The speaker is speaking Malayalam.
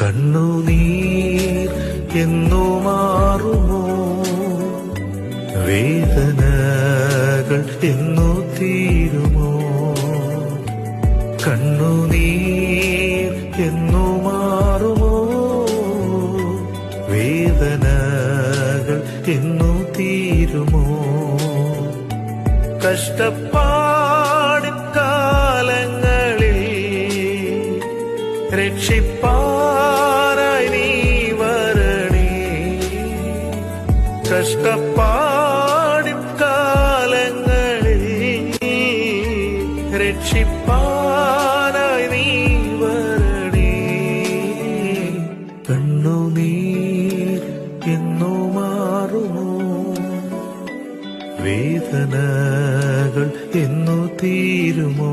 കണ്ണുനീർ എന്നു മാറുമോ, വേദനകൾ എന്നു തീരുമോ? കണ്ണുനീർ എന്നു മാറുമോ, വേദനകൾ എന്നു തീരുമോ? കഷ്ടപ്പാടിൻ കാലങ്ങളിൽ രക്ഷിപ്പാനായി നീ വരണേ. കഷ്ടപ്പാടിൻ കാലങ്ങളിൽ രക്ഷിപ്പാനായി നീ വരണേ. കണ്ണുനീർ എന്നു മാറുമോ, വേദനകൾ എന്നു തീരുമോ?